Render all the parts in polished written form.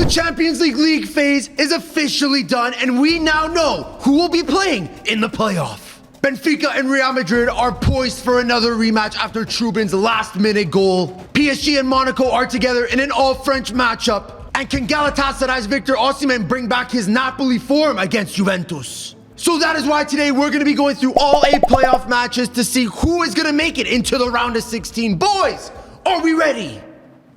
The Champions League phase is officially done, and we now know who will be playing in the playoff. Benfica and Real Madrid are poised for another rematch after Trubin's last-minute goal. PSG and Monaco are together in an all-French matchup. And can Galatasaray's Victor Osimhen bring back his Napoli form against Juventus? So that is why today we're going to be going through all 8 playoff matches to see who is going to make it into the round of 16. Boys, are we ready?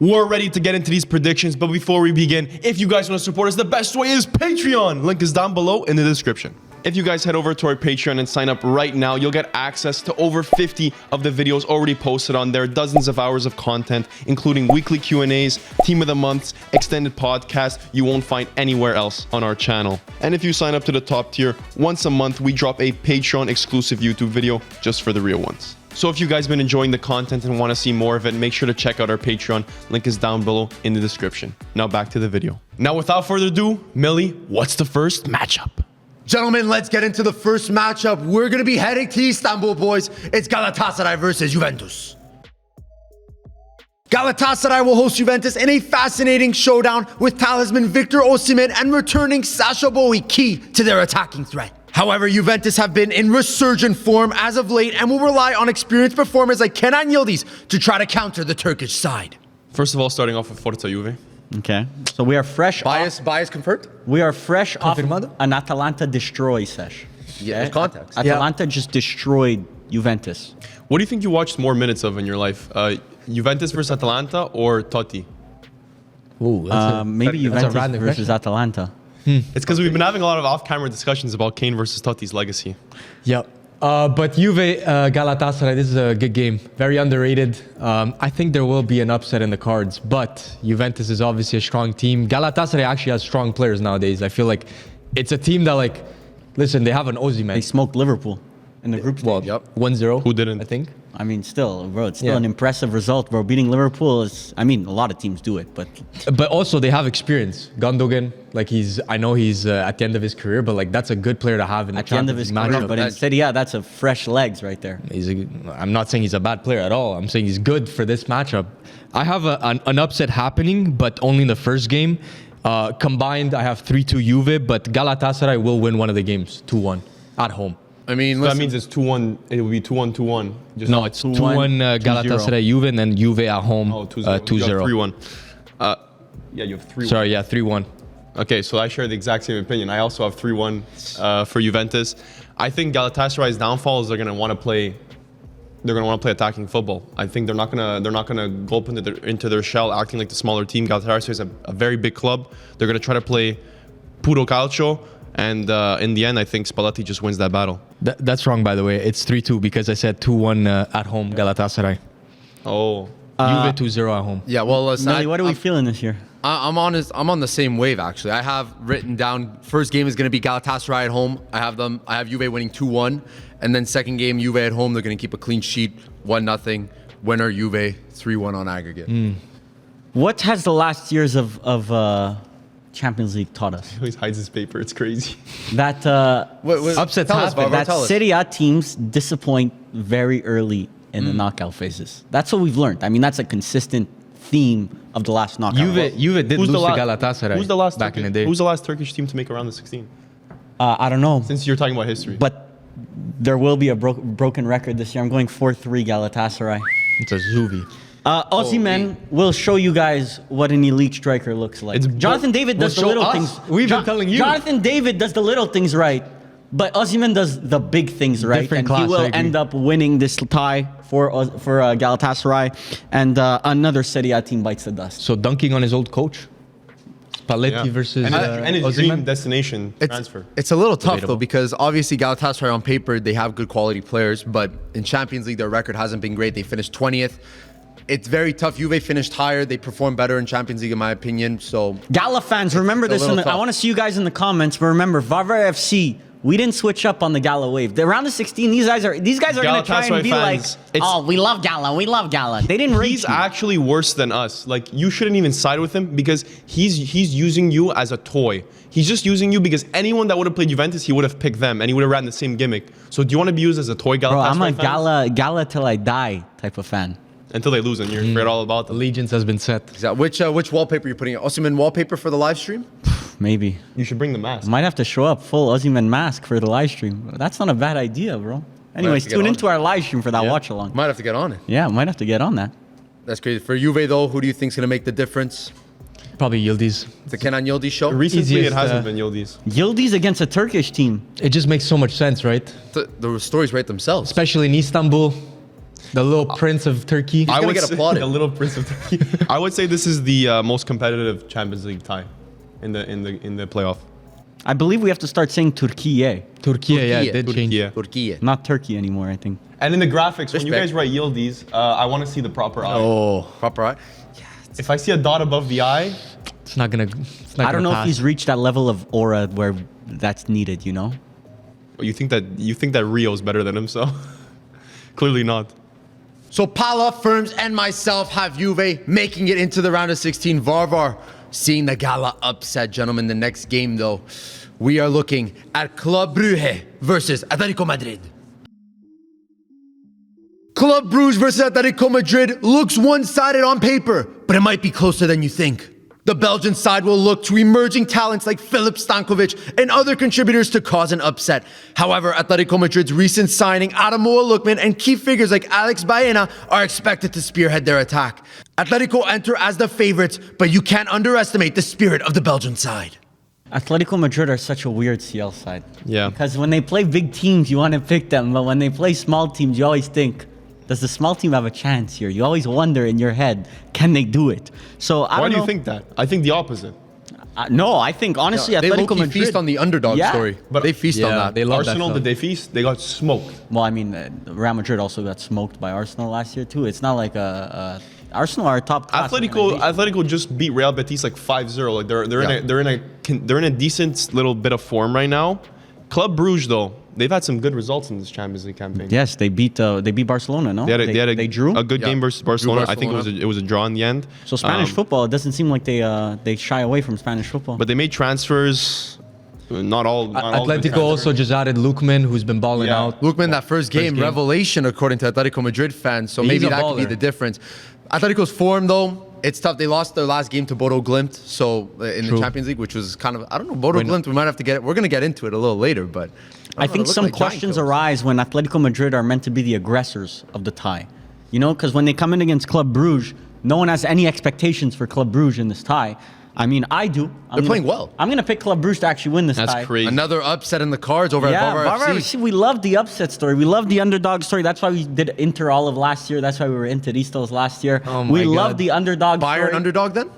We're ready to get into these predictions, but before we begin, if you guys want to support us, the best way is Patreon. Link is down below in the description. If you guys head over to our Patreon and sign up right now, you'll get access to over 50 of the videos already posted on there, dozens of hours of content, including weekly Q&As, Team of the Months, extended podcasts you won't find anywhere else on our channel. And if you sign up to the top tier, once a month, we drop a Patreon exclusive YouTube video just for the real ones. So if you guys been enjoying the content and want to see more of it, make sure to check out our Patreon. Link is down below in the description. Now back to the video. Now without further ado, Millie, what's the first matchup? Gentlemen, let's get into the first matchup. We're going to be heading to Istanbul, boys. It's Galatasaray versus Juventus. Galatasaray will host Juventus in a fascinating showdown with talisman Victor Osimhen and returning Sacha Boey key to their attacking threat. However, Juventus have been in resurgent form as of late and will rely on experienced performers like Kenan Yildiz to try to counter the Turkish side. First of all, starting off with Forza Juve. Okay, so we are fresh Bias confirmed? We are fresh Confirmado? off an Atalanta destroy sesh. Yeah, Okay? context. Atalanta just destroyed Juventus. What do you think you watched more minutes of in your life? Juventus versus Atalanta or Totti? Ooh, Maybe Juventus versus Atalanta. It's because we've been having a lot of off-camera discussions about Kane versus Totti's legacy. Yep. But Juve, Galatasaray, this is a good game. Very underrated. I think there will be an upset in the cards, but Juventus is obviously a strong team. Galatasaray actually has strong players nowadays. I feel like it's a team that, like, listen, they have an Osimhen. They smoked Liverpool in the group stage. Well, yep. 1-0. Who didn't? I think. I mean, still, bro, it's still an impressive result, bro. Beating Liverpool is, I mean, a lot of teams do it, but... But also, they have experience. Gundogan, like, I know he's at the end of his career, but, like, that's a good player to have in the At the end of his career, but instead, yeah, that's a fresh legs right there. I'm not saying he's a bad player at all. I'm saying he's good for this matchup. I have an upset happening, but only in the first game. Combined, I have 3-2 Juve, but Galatasaray will win one of the games, 2-1, at home. I mean, So that means it's 2-1. It will be 2-1, 2-1. No, it's 2-1 Galatasaray Juve, and then Juve at home 2-0. 2-0. 3-1. Yeah, you have 3-1. Sorry, yeah, 3-1. Okay, so I share the exact same opinion. I also have 3-1 for Juventus. I think Galatasaray's downfall is they're gonna want to play attacking football. I think they're not gonna go up into their shell acting like the smaller team. Galatasaray is a very big club. They're gonna try to play puro calcio. And in the end, I think Spalletti just wins that battle. That's wrong, by the way. It's 3-2 because I said 2-1 at home, Galatasaray. Oh. Juve 2-0 at home. Yeah, well, listen, Millie, what are we feeling this year? I'm on the same wave, actually. I have written down first game is going to be Galatasaray at home. I have Juve winning 2-1, and then second game Juve at home. They're going to keep a clean sheet, 1-0. Winner Juve 3-1 on aggregate. What has the last years of Champions League taught us? He always hides his paper. It's crazy. That Upsets happen. that Serie A teams disappoint very early in the knockout phases. That's what we've learned. I mean, that's a consistent theme of the last knockout. Juve did lose to Galatasaray Who's the last back in the day. Who's the last Turkish team to make around the 16? I don't know. Since you're talking about history. But there will be a broken record this year. I'm going 4-3 Galatasaray. It's a Zuvi. Osimhen will show you guys what an elite striker looks like. Jonathan David does the little things. We've been telling you. Jonathan David does the little things right, but Osimhen does the big things right. Different and class, he will I agree. end up winning this tie for Galatasaray. And another Serie A team bites the dust. So dunking on his old coach? Spalletti versus and his Osimhen? dream destination transfer. It's a little tough, Debatable. though, because obviously Galatasaray on paper, they have good quality players, but in Champions League, their record hasn't been great. They finished 20th. It's very tough. Juve finished higher. They performed better in Champions League, in my opinion. So Gala fans, remember it's a this. little I tough. want to see you guys in the comments. But remember, Varvar FC, we didn't switch up on the Gala wave. The round of 16, these guys are going to try and be fans, like, oh, we love Gala. We love Gala. They didn't rate He's you. actually worse than us. Like, you shouldn't even side with him because he's using you as a toy. He's just using you because anyone that would have played Juventus, he would have picked them and he would have ran the same gimmick. So do you want to be used as a toy, Galatasaray Bro, I'm a fans? Gala till I die type of fan. until they lose, and you forget all about them. Allegiance has been set. Which wallpaper are you putting? Osimhen wallpaper for the live stream? Maybe. You should bring the mask. Might have to show up full Osimhen mask for the live stream. That's not a bad idea, bro. Anyways, to get tune on into our live stream for that watch along. Might have to get on it. Yeah, might have to get on that. That's crazy. For Juve though, who do you think's gonna make the difference? Probably Yildiz. The Kenan Yildiz show? Recently, Easiest, it hasn't been Yildiz. Yildiz against a Turkish team. It just makes so much sense, right? The stories write themselves. Especially in Istanbul, the little prince of Turkey. I gonna would get say applauded. the little prince of Turkey. I would say this is the most competitive Champions League tie in the playoff. I believe we have to start saying Turkiye, Turkey, yeah, Turkey. it did change. Yeah. Turkey. not Turkey anymore, I think. And in the graphics, when you Respect. guys write Yildiz, I want to see the proper eye. Oh, proper eye. If I see a dot above the eye, It's not gonna. I don't know if he's reached that level of aura where that's needed, you know? you think that Rio's better than him, so clearly not. So Pala, Firms, and myself have Juve making it into the round of 16. Varvar seeing the Gala upset, gentlemen. The next game, though, we are looking at Club Brugge versus Atletico Madrid. Club Brugge versus Atletico Madrid looks one-sided on paper, but it might be closer than you think. The Belgian side will look to emerging talents like Filip Stankovic and other contributors to cause an upset. However, Atletico Madrid's recent signing Adamoah Lookman and key figures like Alex Baena are expected to spearhead their attack. Atletico enter as the favorites, but you can't underestimate the spirit of the Belgian side. Atletico Madrid are such a weird CL side. Yeah. Because when they play big teams, you want to pick them, but when they play small teams, you always think, does the small team have a chance here? You always wonder in your head, can they do it? So I Why don't do know. you think that? I think the opposite. No, I think honestly, They Atletico low-key Madrid feast on the underdog Yeah. story. But- They feast on that. They love Arsenal, that did they feast? They got smoked. Well, I mean, Real Madrid also got smoked by Arsenal last year too. It's not like Arsenal are a top class organization. Atletico just beat Real Betis like 5-0. Like they're in a decent little bit of form right now. Club Brugge though, they've had some good results in this Champions League campaign. Yes, they beat Barcelona. No, They drew. a good game versus Barcelona. I think Barcelona. it was a draw in the end. So Spanish football, it doesn't seem like they shy away from Spanish football. But they made transfers. Not all. Atletico also just added Lookman, who's been balling Yeah. out. Lookman, that first game, game. revelation according to Atletico Madrid fans. So He's maybe a that could be baller. the difference. Atletico's form, though, it's tough. They lost their last game to Bodo Glimt. So in the True. Champions League, which was kind of, I don't know, Bodo Glimt, we might have to get, we're going to get into it a little later, but. I don't know, think it looked some like giant questions kills. arise when Atletico Madrid are meant to be the aggressors of the tie. You know, because when they come in against Club Brugge, no one has any expectations for Club Brugge in this tie. I mean, I do. They're playing well. I'm going to pick Club Brugge to actually win this tie. That's crazy. Another upset in the cards over Yeah, at Varvar Varvar FC. FC, we love the upset story. We love the underdog story. That's why we did Inter all of last year. That's why we were into Ristos last year. Oh my we God. love the underdog Bayern story. underdog then?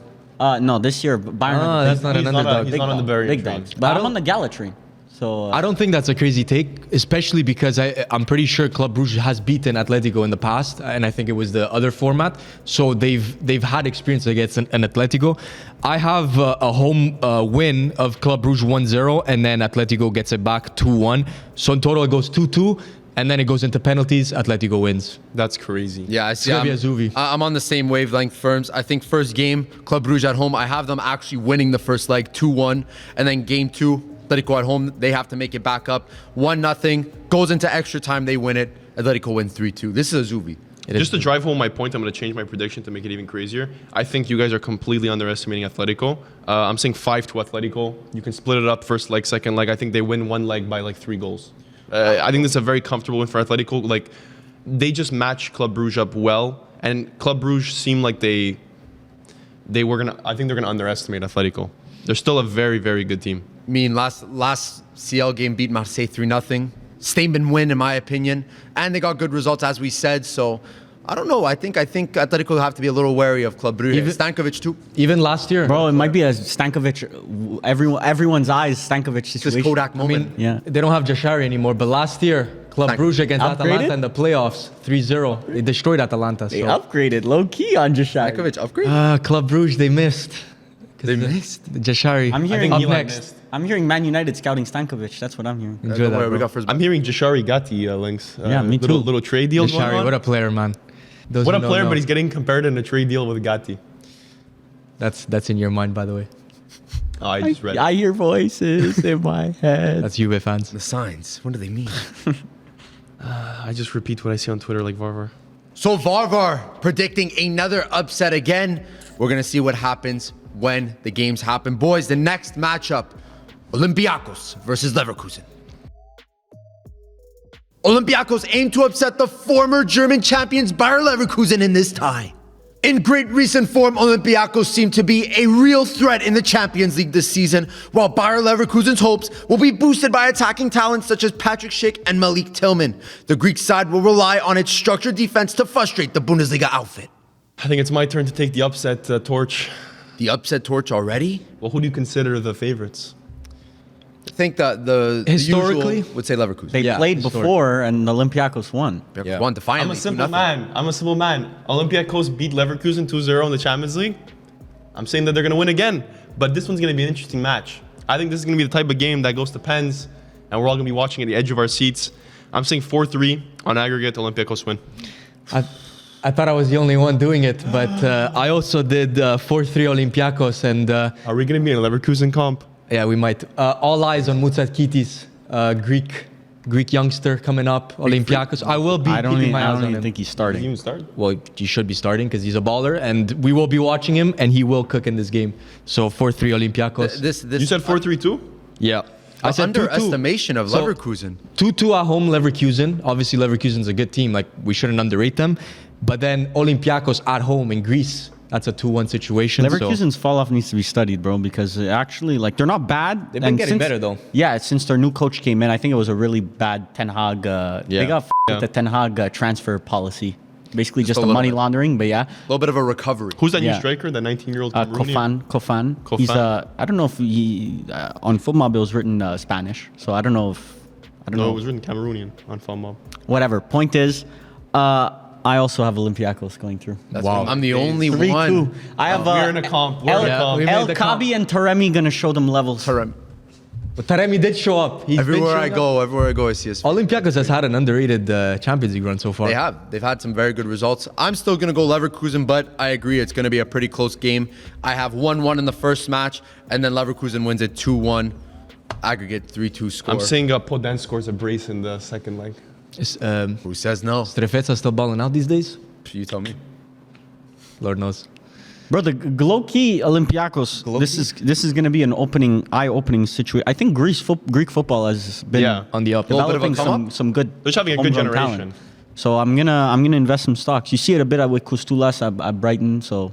No, this year, Bayern. That's not an underdog. He's not on the very big train. dogs. But I'm on the Gala train. So I don't think that's a crazy take, especially because I'm pretty sure Club Brugge has beaten Atletico in the past, and I think it was the other format. So they've had experience against an Atletico. I have a home win of Club Brugge 1-0, and then Atletico gets it back 2-1. So in total, it goes 2-2, and then it goes into penalties. Atletico wins. That's crazy. Yeah, I see. gonna be a Zuvi. I'm on the same wavelength, Firms. I think first game, Club Brugge at home, I have them actually winning the first leg 2-1. And then game two, Atletico at home, they have to make it back up 1-0. Goes into extra time, they win it. Atletico win 3-2. This is a Zuvi. Just to drive home my point, I'm going to change my prediction to make it even crazier. I think you guys are completely underestimating Atletico. I'm saying 5 to Atletico. You can split it up first leg, second leg. I think they win one leg by like 3 goals. I think this is a very comfortable win for Atletico. Like, they just match Club Brugge up well, and Club Brugge seemed like they were gonna. I think they're gonna underestimate Atletico. They're still a very, very good team. I mean, last CL game beat Marseille 3-0. Statement win, in my opinion. And they got good results, as we said. So, I don't know. I think Atletico will have to be a little wary of Club Brugge. Stankovic, too. Even last year, bro, it might be a Stankovic, everyone's eyes Stankovic This situation. Kodak I moment. mean, Yeah. they don't have Jashari anymore, but last year, Club Thank you. Brugge against Upgraded? Atalanta in the playoffs, 3-0. They destroyed Atalanta. They So. upgraded low key on Jashai. Stankovic upgrade? Club Brugge, they missed. They missed. Jashari. I'm hearing up Milan next. missed. I'm hearing Man United scouting Stankovic. That's what I'm hearing. Enjoy Don't that, worry, we bro. got first. I'm hearing Jashari Gatti links. Yeah, me too. Little trade deal going Jashari, on. what a player, man. Those What who a don't player, know. but he's getting compared in a trade deal with Gatti. That's in your mind, by the way. Oh, I just read it. I hear voices in my head. That's Juve fans. The signs. What do they mean? I just repeat what I see on Twitter like Varvar. So Varvar predicting another upset again. We're going to see what happens when the games happen. Boys, the next matchup, Olympiakos versus Leverkusen. Olympiakos aim to upset the former German champions Bayer Leverkusen in this tie. In great recent form, Olympiakos seem to be a real threat in the Champions League this season, while Bayer Leverkusen's hopes will be boosted by attacking talents such as Patrick Schick and Malik Tillman. The Greek side will rely on its structured defense to frustrate the Bundesliga outfit. I think it's my turn to take the upset torch. The upset torch already? Well, who do you consider the favorites? I think that the Historically, usual would say Leverkusen. They played before and Olympiakos won. Won defiantly. I'm a simple man. Olympiakos beat Leverkusen 2-0 in the Champions League. I'm saying that they're going to win again. But this one's going to be an interesting match. I think this is going to be the type of game that goes to pens, and we're all going to be watching at the edge of our seats. I'm saying 4-3 on aggregate, Olympiakos win. I thought I was the only one doing it, but I also did 4-3 Olympiakos, and Are we going to be in a Leverkusen comp? yeah, we might. All eyes on Mutsat Kitis, Greek youngster coming up, Olympiakos. I will be keeping my eyes on him. think he's Did he starting. even start? Well, he should be starting because he's a baller, and we will be watching him, and he will cook in this game. So 4-3 Olympiakos. You said 4-3-2? Yeah. I said 2-2. Underestimation of So, Leverkusen. 2-2 at home, Leverkusen. Obviously, Leverkusen's a good team. Like, we shouldn't underrate them. But then Olympiakos at home in Greece. That's a 2-1 situation. Leverkusen's fall off needs to be studied, bro, because actually, like, they're not bad. They've been getting better, though. Yeah, since their new coach came in, I think it was a really bad Ten Hag. They got with the Ten Hag transfer policy. Basically just a the little money bit. laundering, but yeah. A little bit of a recovery. Who's that new Yeah. striker, the 19-year-old Cameroonian? Kofan. Kofan. He's I don't know if he on FootMob it was written Spanish, so I don't know if I don't No, know. it was written Cameroonian on FootMob. Whatever. Point is, I also have Olympiakos going through. Wow. I'm the only 3-2. one. I have We're in a comp. We're in a comp. we made El the comp. Kabi and Taremi gonna show them levels. But Taremi did show up. He's been Everywhere I showing go, I see his. Olympiakos has had an underrated Champions League run so far. They have. They've had some very good results. I'm still going to go Leverkusen, but I agree it's going to be a pretty close game. I have 1-1 in the first match, and then Leverkusen wins it 2-1. Aggregate 3-2 score. I'm saying Poden scores a brace in the second leg. Is Who says no? Strefetza still balling out these days? You tell me. Lord knows. Bro, the low-key Olympiakos, this is going to be an eye-opening situation. I think Greek football has been On the up. Little bit of a developing come-up? some good They're just having a good homegrown generation. talent. So I'm gonna invest some stocks. You see it a bit with Kustulas at Brighton. So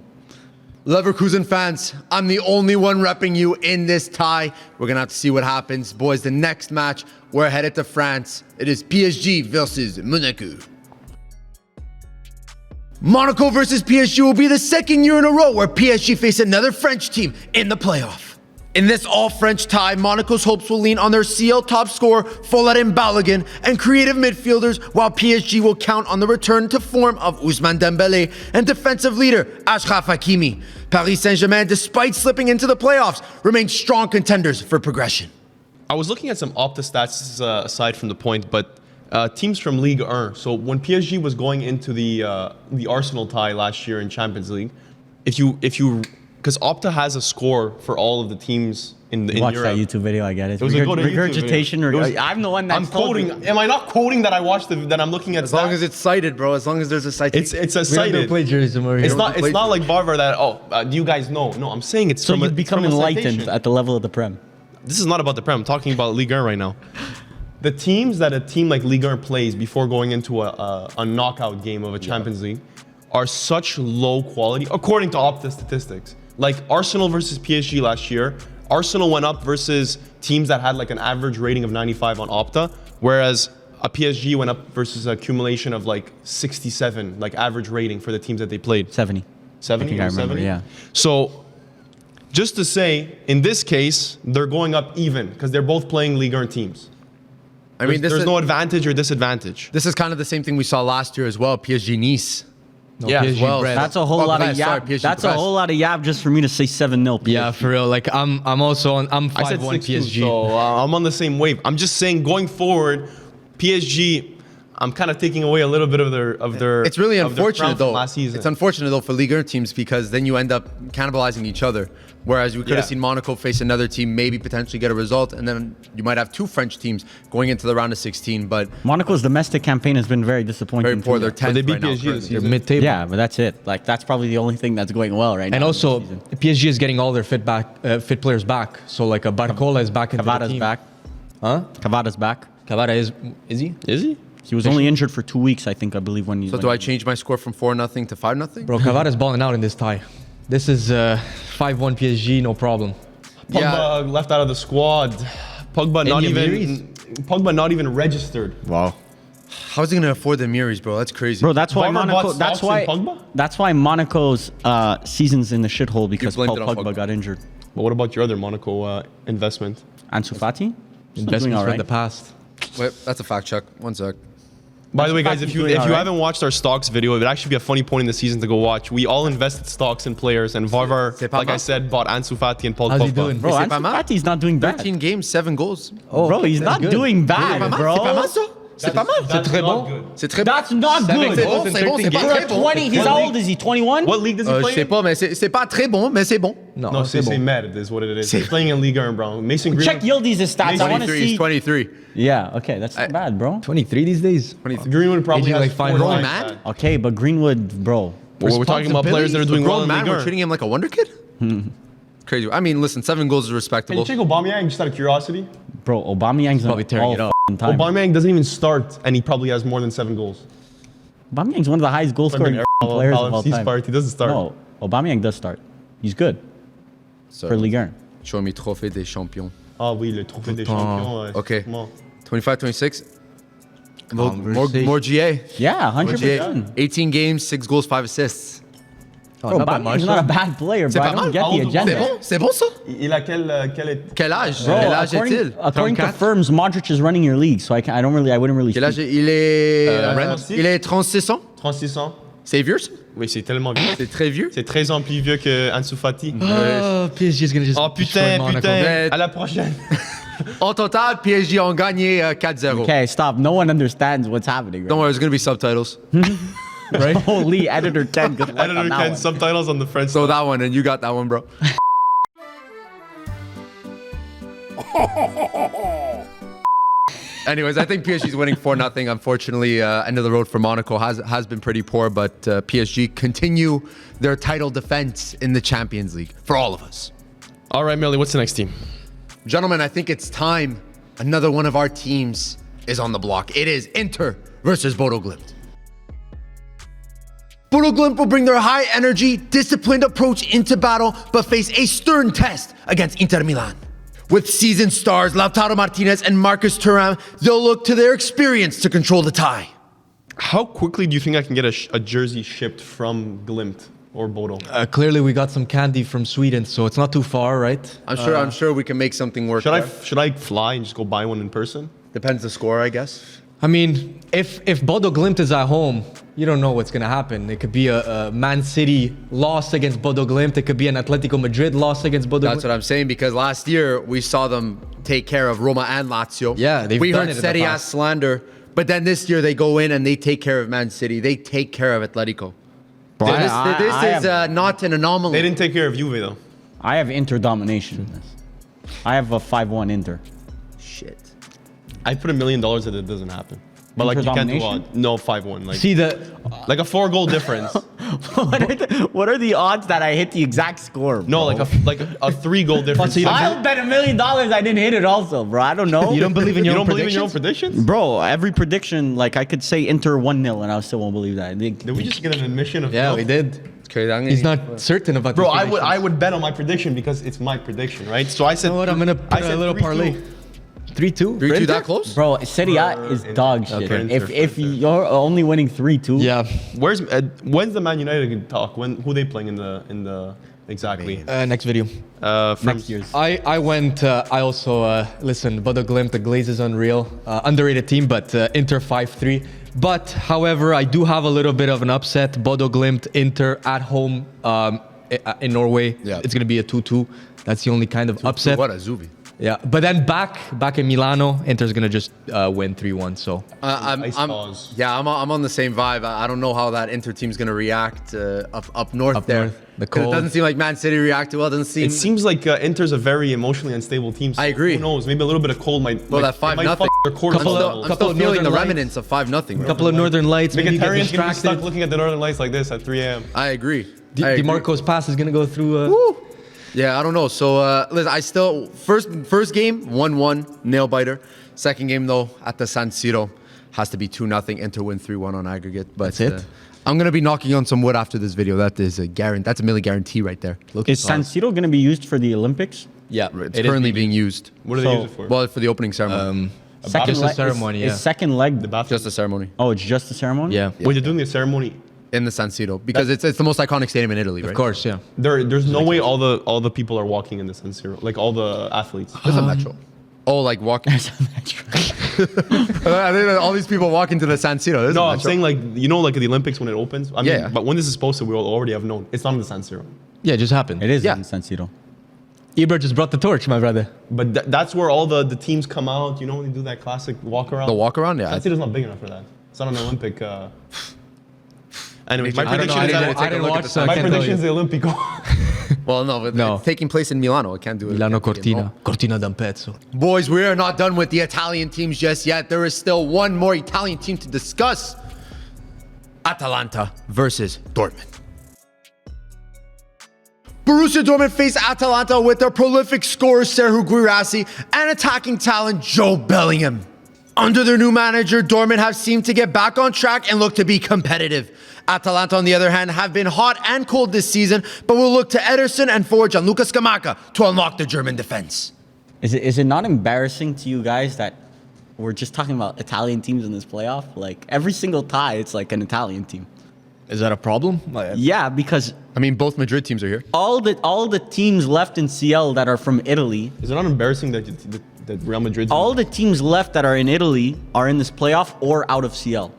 Leverkusen fans, I'm the only one repping you in this tie. We're going to have to see what happens. Boys, the next match, we're headed to France. It is PSG versus Monaco. Monaco versus PSG will be the second year in a row where PSG face another French team in the playoff. In this all-French tie, Monaco's hopes will lean on their CL top scorer, Folarin Balogun, and creative midfielders, while PSG will count on the return to form of Ousmane Dembélé and defensive leader Achraf Hakimi. Paris Saint-Germain, despite slipping into the playoffs, remain strong contenders for progression. I was looking at some Opta stats aside from the point, but teams from Ligue 1. So when PSG was going into the Arsenal tie last year in Champions League, if you because Opta has a score for all of the teams in watch Europe. that YouTube video. I get it. It was a good YouTube video. Regurgitation. It was- I'm the one I'm that's told quoting. Am I not quoting that I watched that I'm looking at? As long stats? as it's cited, bro. As long as there's a citation. it's a We cited. underplayed Jersey over It's here. not. It's not like Barber that. Do you guys know? No, I'm saying it's So from you've it's become from a enlightened citation. at the level of the Prem. This is not about the Prem. I'm talking about Ligue 1 right now. The teams that a team like Ligue 1 plays before going into a knockout game of a Champions League are such low quality, according to Opta statistics. Like Arsenal versus PSG last year, Arsenal went up versus teams that had like an average rating of 95 on Opta, whereas a PSG went up versus an accumulation of like 67, like average rating for the teams that they played. 70. 70 I think I or remember, 70? yeah. So, just to say, in this case, they're going up even because they're both playing Ligue 1 teams. I mean, There's no advantage or disadvantage. This is kind of the same thing we saw last year as well. PSG Nice. Yeah, PSG well, Brest. That's a whole lot of Brest, sorry, yab. PSG That's a Brest. whole lot of yab just for me to say 7-0. Yeah, for real. Like I'm also on. I'm I said 5-1 6-2, PSG. so I'm on the same wave. I'm just saying, going forward, PSG, I'm kind of taking away a little bit of their. It's really of their crown unfortunate from though. last season. It's unfortunate though for Ligue 1 teams because then you end up cannibalizing each other. Whereas we could have seen Monaco face another team, maybe potentially get a result, and then you might have 2 French teams going into the round of 16. But Monaco's domestic campaign has been very disappointing. very poor. They're 10th they beat right now. PSG this currently. season. They're mid-table. Yeah, but that's it. Like that's probably the only thing that's going well right now. And also, this season. PSG is getting all their fit players back. So like a Barcola is back in the Cavada's team. back. Huh? Cavada's back. Cavada is he? Is he? He was only injured for 2 weeks, I believe, when he. So do I change my score from 4-0 to 5-0? Bro, Cavada's balling out in this tie. This is 5-1 PSG, no problem. Pogba left out of the squad. Pogba not even registered. Wow. How's he gonna afford the Miris, bro? That's crazy. Bro, that's why Varver Monaco. bought That's stocks in why. Pogba? That's why Monaco's season's in the shithole because blamed Paul it on Pogba Pogba. got injured. But what about your other Monaco investment? Ansu Fati. Still doing Investments all from right. the past. Wait, that's a fact check. One sec. By the way, guys, Fati's if you doing all right. haven't watched our stocks video, it would actually be a funny point in the season to go watch. We all invested stocks in players, and Varver, C'est pas like I mal. said, bought Ansu Fati and Paul How's he Pogba. doing? Bro, C'est Ansu pas mal. Fati's not doing bad. 13 games, 7 goals. Bro, he's that's not good. doing C'est pas bad, mal, bro. c'est pas mal ça? C'est pas mal. C'est très bon. C'est très bon. That's not Seven good. goals in C'est bon, 13 c'est pas games. très bon. 20. He's how old is he? 21? What league does he Je play sais in? pas, mais c'est pas très bon, mais c'est bon. No, c'est mad is what it is. He's playing in Ligue 1, bro. Mason Check Greenwood, Yildiz stats. I want to 23, he's see. 23. Yeah, okay, that's not bad, bro. 23 these days. Greenwood probably Aging has like fine 4 wine. times Man. that. Okay, but Greenwood, bro. Well, we're talking about players that are doing well in man, Ligue we're 1. treating him like a wonder kid? Crazy. I mean, listen, 7 goals is Can you respectable. check Aubameyang just out of curiosity? Bro, Aubameyang's Probably tearing all it up. f***ing time. Aubameyang doesn't even start, and he probably has more than 7 goals. Aubameyang's one of the highest goal scoring players of all He's time. part. He doesn't start. No, Aubameyang does start. He's good So, for Ligue 1. show me trophée des champions. Ah oui, le trophée des champions. Okay. Comment? 25, 26. More Conversation. GA. Yeah, More GA. 100%. 18 games, 6 goals, 5 assists. Bro, Aubameyang's not a bad player, bro. I don't get How the old agenda. C'est bon, c'est bon ça? Il a quel Quel âge? Bro, Quel âge est-il? according to 34? firms, Modric is running your league, so I wouldn't really. Quel âge speak. il est? Brent? Il est 36 ans? 36 ans. C'est vieux ça? Oui, c'est tellement vieux. C'est très vieux? C'est 13 ans plus vieux que Ansu Fati. Oh, PSG is gonna just Oh destroy putain, Monaco. putain. Mais- À la prochaine. En total, PSG ont gagné 4-0. Okay, stop. No one understands what's happening. Right? Don't worry, there's going to be subtitles. Right? Holy editor 10. Good luck Editor on that can one. subtitles on the French. So that one, and you got that one, bro. Anyways, I think PSG is winning 4-0. Unfortunately, end of the road for Monaco has been pretty poor, but PSG continue their title defense in the Champions League for all of us. All right, Millie, what's the next team? Gentlemen, I think it's time another one of our teams is on the block. It is Inter versus Bodo Glimt. Bodo Glimt will bring their high energy, disciplined approach into battle, but face a stern test against Inter Milan. With seasoned stars Lautaro Martinez and Marcus Thuram, they'll look to their experience to control the tie. How quickly do you think I can get a jersey shipped from Glimt or Bodo? Clearly, we got some candy from Sweden, so it's not too far, right? I'm sure we can make something work. Should I fly and just go buy one in person? Depends the score, I guess. I mean, if Bodo Glimt is at home, you don't know what's going to happen. It could be a Man City loss against Bodo Glimt. It could be an Atletico Madrid loss against Bodo That's Glimt. what I'm saying, because last year we saw them take care of Roma and Lazio. Yeah, we done heard it in the Serie A past. slander, but then this year they go in and they take care of Man City. They take care of Atletico. Bro, This I is have- not an anomaly. They didn't take care of Juve though. I have Inter domination in this. I have a 5-1 Inter. Shit. I put $1 million that it doesn't happen. But like Inter you can't do domination? no 5-1. Like See the like a 4-goal difference. what are the odds that I hit the exact score? Bro? No, like a 3-goal difference. so you don't I'll bet $1 million I didn't hit it also, bro. I don't know. you don't believe in you your don't own believe in your own predictions? predictions? Bro, every prediction, like I could say Inter 1-0 and I still won't believe that. Did we just get an admission of Yeah, guilt? we did. Okay, He's not certain about. Bro, these I predictions. would bet on my prediction because it's my prediction, right? So I said You know what? I'm gonna I put said a little 3-2. parlay. 3-2. 3-2 that close? Bro, Serie A is dog shit. Okay. If you're only winning 3-2, Yeah. When's the Man United talk? Who they playing in the exactly? Next video. From next year's. I went. I also listen. Bodo Glimt, the glaze is unreal. Underrated team, but Inter 5-3. But however, I do have a little bit of an upset. Bodo Glimt, Inter at home in Norway. Yeah. It's gonna be a 2-2. That's the only kind of upset. What a Zubi. Yeah, but then back in Milano, Inter's gonna just win 3-1. So I'm on the same vibe. I don't know how that Inter team's gonna react up north Up there. north. The 'Cause it cold. doesn't seem like Man City reacted well. It doesn't seem. It seems like Inter's a very emotionally unstable team. So I agree. Who knows? Maybe a little bit of cold might. Well, that it might 5-0. fuck their cortisol Couple of- levels. I'm couple still of feeling the Northern remnants of 5-0. A couple of Northern Lights. Maybe get Vegetarians gonna be stuck distracted. looking at the Northern Lights like this at 3 a.m. I agree. I agree. DeMarco's pass is gonna go through. Yeah, I don't know. So, listen, I still first game 1-1 nail biter. Second game though at the San Siro has to be 2-0. Inter win 3-1 on aggregate. But That's it? I'm gonna be knocking on some wood after this video. That is a guarantee. That's a Millie guarantee right there. Is San Siro going to be used for the Olympics? Yeah, It's currently being used. What do So- they use it for? Well, for the opening ceremony. Second Just a leg- ceremony, is yeah. second leg. the bathroom. Just a ceremony Oh, it's just a ceremony? Yeah, Wait, they're doing the ceremony. in the San Siro because it's the most iconic stadium in Italy, right? of course, yeah. There's no way all the people are walking in the San Siro, like all the athletes. There's a metro. Oh, like walking. I think that all these people walk into the San Siro. There's No, a I'm metro. saying like like the Olympics when it opens. I mean, Yeah. but when this is posted, we will already have known. It's not in the San Siro. Yeah, it just happened. It is Yeah. in San Siro. Ibra just brought the torch, my brother. But that's where all the teams come out. You know, when they do that classic walk around. The walk around, yeah. San Siro's not big enough for that. It's not an Olympic. Anyway, my I don't know, prediction is that I didn't watch, so I my can't tell prediction is you. the Olympico. Well, no, but No. it's taking place in Milano. It can't do it. Milano It can't be in Cortina. Cortina d'Ampezzo. Rome. Boys, we are not done with the Italian teams just yet. There is still one more Italian team to discuss. Atalanta versus Dortmund. Borussia Dortmund face Atalanta with their prolific scorer Serhou Guirassy and attacking talent Joe Bellingham. Under their new manager, Dortmund have seemed to get back on track and look to be competitive. Atalanta, on the other hand, have been hot and cold this season, but will look to Ederson and forward Gianluca Scamacca to unlock the German defense. Is it not embarrassing to you guys that we're just talking about Italian teams in this playoff? Like every single tie, it's like an Italian team. Is that a problem? Yeah, because I mean, both Madrid teams are here. all the teams left in CL that are from Italy, Is it not embarrassing that Real Madrid's all the teams left that are in Italy are in this playoff or out of CL.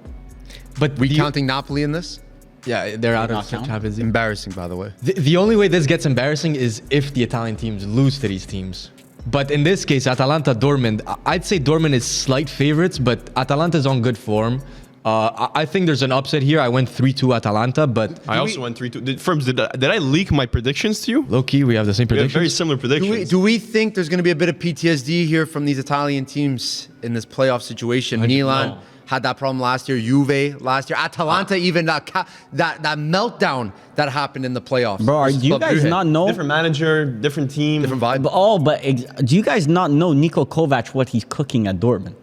But We counting Napoli in this? Yeah, they're out not of count? Champions League. Embarrassing, by the way. The only way this gets embarrassing is if the Italian teams lose to these teams. But in this case, Atalanta, Dortmund, I'd say Dortmund is slight favorites, but Atalanta's on good form. I think there's an upset here. I went 3-2 Atalanta, but I also went 3-2. Firms, did I leak my predictions to you? low-key, we have the same We have predictions. very similar predictions. Do we think there's going to be a bit of PTSD here from these Italian teams in this playoff situation? Milan no. had that problem last year. Juve last year. Atalanta even that meltdown that happened in the playoffs. Bro, versus do you Club guys Brugge. not know? Different manager, different team. Different vibe. Do you guys not know Niko Kovac what he's cooking at Dortmund?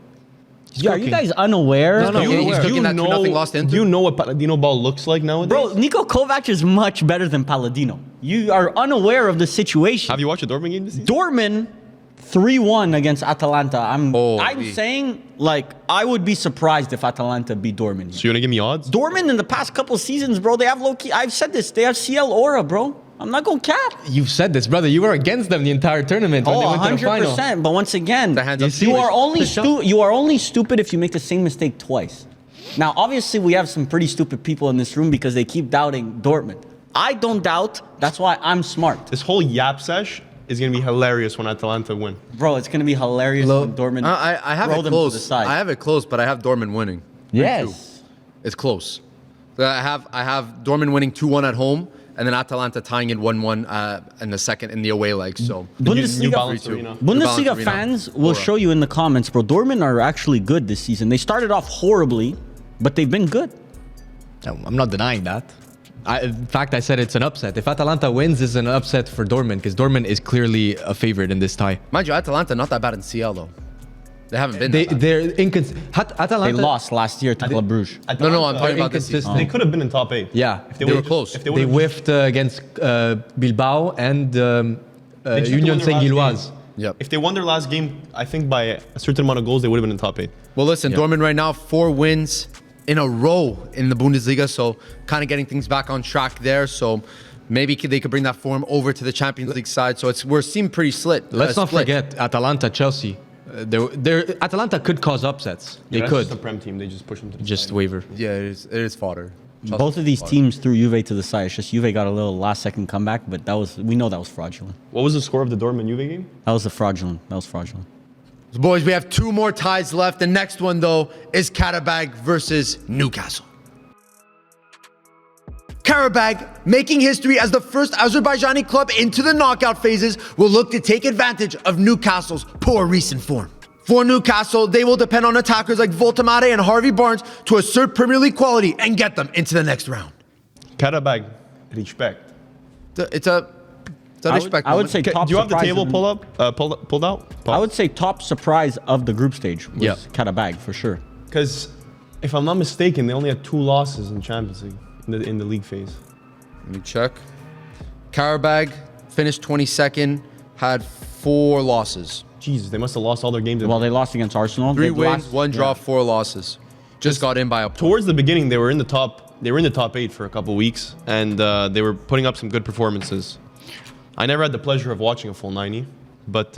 Are you cooking. guys unaware? No, no, He's we're aware. cooking that 2-0 loss to Inter. Do you know what Paladino ball looks like nowadays? Bro, Niko Kovac is much better than Palladino. You are unaware of the situation. Have you watched a Dortmund game this season? Dortmund 3-1 against Atalanta. I'm Holy. saying, like, I would be surprised if Atalanta beat Dortmund. So you want to give me odds? Dortmund in the past couple seasons, bro, they have low-key, I've said this, they have CL aura, bro. I'm not going to cap. You've said this, brother. You were against them the entire tournament when they Oh, went to the final. 100%. But once again, The hands up you are Swedish. only stupid if you make the same mistake twice. Now, obviously, we have some pretty stupid people in this room because they keep doubting Dortmund. I don't doubt. That's why I'm smart. This whole yap sesh is going to be hilarious when Atalanta win. Bro, it's going to be hilarious when Dortmund I have throw it them to the close. side. I have it close, but I have Dortmund winning. 3-2. Yes. It's close. I have Dortmund winning 2-1 at home, and then Atalanta tying it 1-1 in the second in the away leg. So New Bundesliga, Balance Arena. Bundesliga Arena. fans will Aura. show you in the comments, bro. Dortmund are actually good this season. They started off horribly, but they've been good. No, I'm not denying that. In fact, I said it's an upset. If Atalanta wins, it's an upset for Dortmund because Dortmund is clearly a favorite in this tie. mind you, Atalanta not that bad in CL though. They haven't been. They, that bad. they're inconsistent. They Atalanta lost last year to Club Brugge. No, I'm talking Atalanta- about this season. They could have been in top 8. Yeah, If They were would've- close. If they would've- whiffed against Bilbao and they just Union won their last Saint-Gilloise. game. Yep. If they won their last game, I think by a certain amount of goals, they would have been in top 8. Well, listen, Dortmund right now 4 wins in a row in the Bundesliga, so kind of getting things back on track there. So maybe they could bring that form over to the Champions League side. So we're seeing pretty split. Let's not split. forget Atalanta, Chelsea. Atalanta could cause upsets. They That's could just a Prem team. They just push them to the just side. waver. Yeah, it is fodder. Both of these teams threw Juve to the side. It's just Juve got a little last-second comeback, but we know that was fraudulent. What was the score of the Dortmund Juve game? That was fraudulent. So boys, we have 2 more ties left. The next one, though, is Qarabag versus Newcastle. Qarabag, making history as the first Azerbaijani club into the knockout phases, will look to take advantage of Newcastle's poor recent form. For Newcastle, they will depend on attackers like Voltemade and Harvey Barnes to assert Premier League quality and get them into the next round. Qarabag, respect. It's a respect I would moment. say top Do you have the surprise table of- pulled out? I would say top surprise of the group stage was Qarabag for sure. Because if I'm not mistaken, they only had 2 losses in Champions League in the league phase. Let me check. Qarabag finished 22nd, had 4 losses. Jesus, they must have lost all their games. Well, they lost against Arsenal. 3 The wins, last- 1 draw, 4 losses. Just got in by a point. Towards the beginning, they were in the top 8 for a couple weeks, and they were putting up some good performances. I never had the pleasure of watching a full 90, but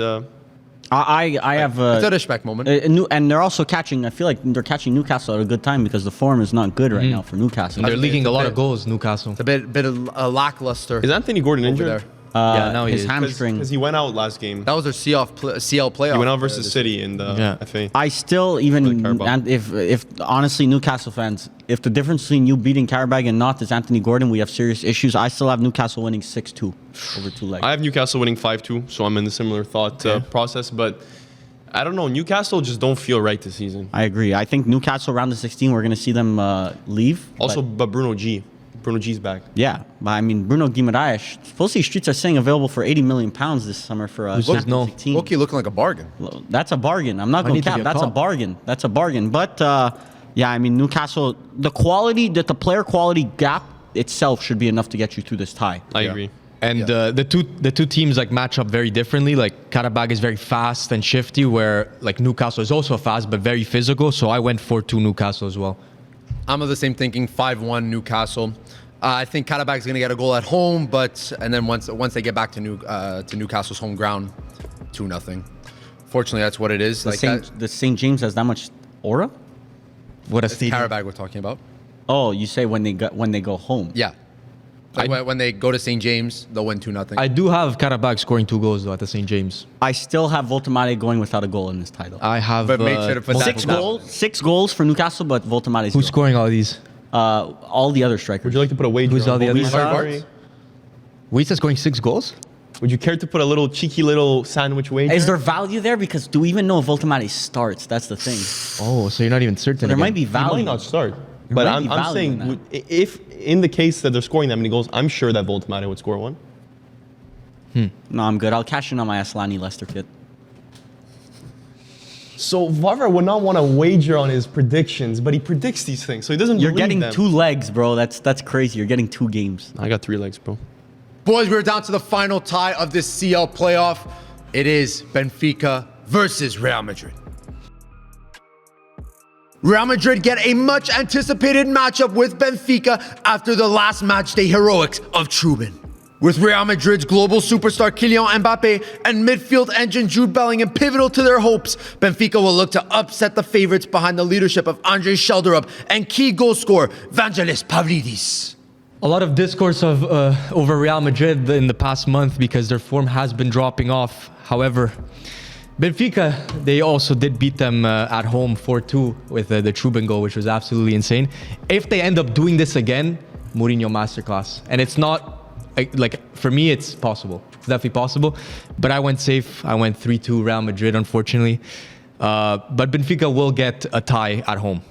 I have It's a respect moment. and they're also catching. I feel like they're catching Newcastle at a good time because the form is not good right now for Newcastle. They're leaking it's a a lot bit- of goals, Newcastle. It's a bit of a lackluster is Anthony Gordon over injured? there. Yeah, now he his is. hamstring. Because he went out last game. That was their CL playoff. He went out versus City in the FA. I still even Qarabag. and if honestly Newcastle fans, if the difference between you beating Qarabag and not is Anthony Gordon, we have serious issues. I still have Newcastle winning 6-2 over 2 legs. I have Newcastle winning 5-2, so I'm in the similar thought process. But I don't know. Newcastle just don't feel right this season. I agree. I think Newcastle round of 16, we're going to see them leave. Also, but but Bruno G's back. yeah, but I mean Bruno Guimaraes. Supposedly streets are saying available for 80 million pounds this summer for a says Champions no? League team. Loki looking like a bargain. That's a bargain. I'm not going need to to cap. be a That's a cop. bargain. That's a bargain. But yeah, I mean Newcastle, the player quality gap itself should be enough to get you through this tie. I agree. And the two teams like match up very differently. Like Qarabag is very fast and shifty, where like Newcastle is also fast but very physical. So I went 4-2 Newcastle as well. I'm of the same thinking. 5-1 Newcastle. I think Qarabag's going to get a goal at home, and then once they get back to Newcastle's home ground, 2-0. Fortunately, that's what it is. The St. James has that much aura? What a It's stadium! Qarabag we're talking about. Oh, you say when they go home? Yeah. When they go to St. James, they'll win 2-0. I do have Qarabag scoring 2 goals though at the St. James. I still have Voltemade going without a goal in this title. I have But make sure to put that multiple- down. 6 goals for Newcastle, but Voltemade's Who's scoring all these? all the other strikers. Would you like to put a wager? Who's on all the others? Bobby Harvey Barnes? Barnes? Weitz scoring 6 goals? Would you care to put a little cheeky little sandwich wager? Is there value there? Because do we even know if Voltemade starts? That's the thing. Oh, so you're not even certain. There again. might be He value. might not start. But might be I'm value saying, in that. if in the case that they're scoring that many goals, I'm sure that Voltemade would score 1. No, I'm good. I'll cash in on my Aslani Leicester kit. So Varver would not want to wager on his predictions, but he predicts these things, so he doesn't You're believe getting them. 2 legs, bro. That's crazy. You're getting 2 games. I got 3 legs, bro. Boys, we're down to the final tie of this CL playoff. It is Benfica versus Real Madrid. Real Madrid get a much anticipated matchup with Benfica after the last matchday heroics of Trubin. With Real Madrid's global superstar Kylian Mbappe and midfield engine Jude Bellingham pivotal to their hopes, Benfica will look to upset the favorites behind the leadership of Andrei Shelderup and key goal scorer Vangelis Pavlidis. A lot of discourse of over Real Madrid in the past month because their form has been dropping off. However, Benfica, they also did beat them at home 4-2 with the Trubin goal, which was absolutely insane. If they end up doing this again, Mourinho masterclass. And it's not, like, for me, it's possible. It's definitely possible. But I went safe. I went 3-2 Real Madrid, unfortunately. But Benfica will get a tie at home.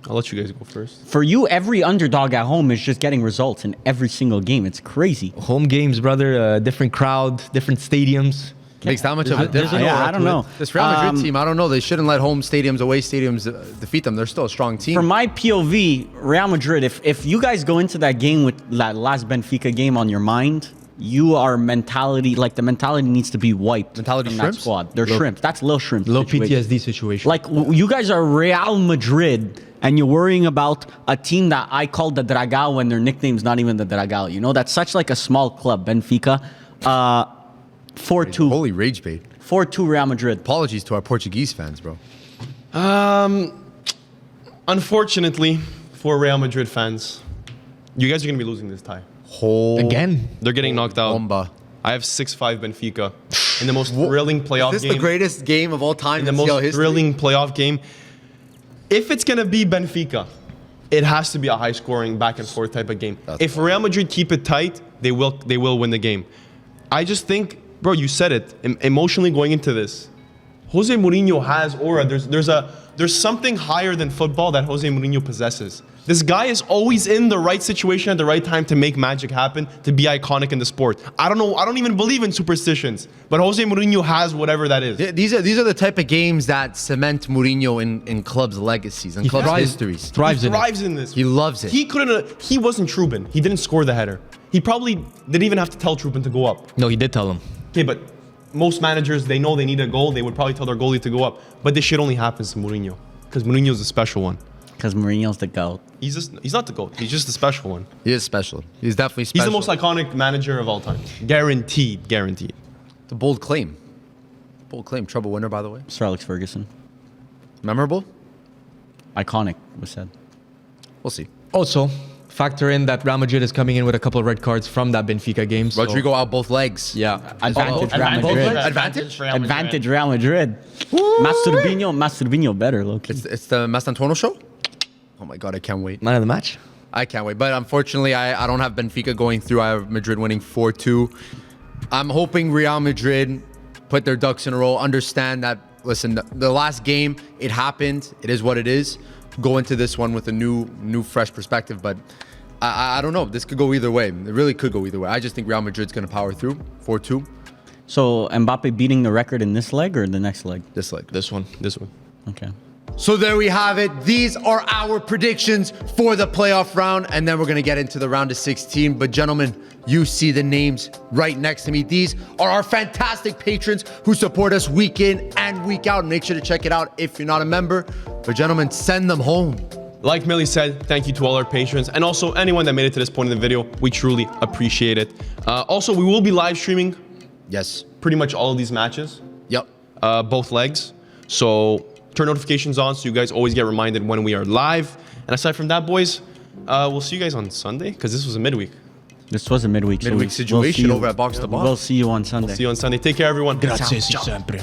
I'll let you guys go first. For you, every underdog at home is just getting results in every single game. It's crazy. Home games, brother. Different crowd, different stadiums. Makes that much of a difference. Yeah, I don't know. This Real Madrid team, I don't know. They shouldn't let home stadiums, away stadiums defeat them. They're still a strong team. From my POV, Real Madrid, if you guys go into that game with that last Benfica game on your mind, you are the mentality needs to be wiped Mentality from shrimps? that squad. They're shrimps. That's low shrimp. Low situation. PTSD situation. Like, you guys are Real Madrid, and you're worrying about a team that I called the Dragão when their nickname's not even the Dragão. You know, that's such like a small club, Benfica. 4-2. Holy rage bait. 4-2 Real Madrid. Apologies to our Portuguese fans, bro. Unfortunately, for Real Madrid fans, you guys are going to be losing this tie. Again? They're getting knocked out. Bomba. I have 6-5 Benfica in the most thrilling playoff Is this game. the greatest game of all time in the in CL most history? thrilling playoff game. If it's going to be Benfica, it has to be a high-scoring, back-and-forth type of game. If Real Madrid keep it tight, they will win the game. I just think, bro, you said it. Emotionally going into this, Jose Mourinho has aura. There's something higher than football that Jose Mourinho possesses. This guy is always in the right situation at the right time to make magic happen, to be iconic in the sport. I don't know. I don't even believe in superstitions, but Jose Mourinho has whatever that is. These are the type of games that cement Mourinho in clubs' legacies and clubs' histories. Thrives in this. He loves it. He wasn't Trubin. He didn't score the header. He probably didn't even have to tell Trubin to go up. No, he did tell him. Okay, but most managers, they know they need a goal. They would probably tell their goalie to go up. But this shit only happens to Mourinho because Mourinho's a special one. Because Mourinho's the GOAT. He's not the GOAT. He's just a special one. He is special. He's definitely special. He's the most iconic manager of all time. Guaranteed. Guaranteed. It's a bold claim. Bold claim. Treble winner, by the way. Sir Alex Ferguson. Memorable? Iconic was said. We'll see. Also, factor in that Real Madrid is coming in with a couple of red cards from that Benfica game. So, Rodrigo out both legs. yeah. Advantage Real Madrid. Advantage Real Madrid. Masturbino better, low-key. It's the Mastantuono show? Oh my God, I can't wait. Man of the match. I can't wait. But unfortunately, I don't have Benfica going through. I have Madrid winning 4-2. I'm hoping Real Madrid put their ducks in a row, understand that, listen, the last game, it happened. It is what it is. Go into this one with a new fresh perspective. But I don't know. This could go either way. It really could go either way. I just think Real Madrid's going to power through 4-2. So Mbappe beating the record in this leg or the next leg? This leg. This one. Okay. So there we have it. These are our predictions for the playoff round, and then we're going to get into the round of 16. But gentlemen, you see the names right next to me. These are our fantastic patrons who support us week in and week out. Make sure to check it out if you're not a member. But gentlemen, send them home. Like Millie said, thank you to all our patrons and also anyone that made it to this point in the video. We truly appreciate it. Also, we will be live streaming Yes. pretty much all of these matches, Yep. both legs. So turn notifications on so you guys always get reminded when we are live. And aside from that, boys, we'll see you guys on Sunday because this was a midweek. This was a midweek. Midweek situation over at Box to Box. We'll see you on Sunday. See you on Sunday. Take care, everyone. Grazie sempre.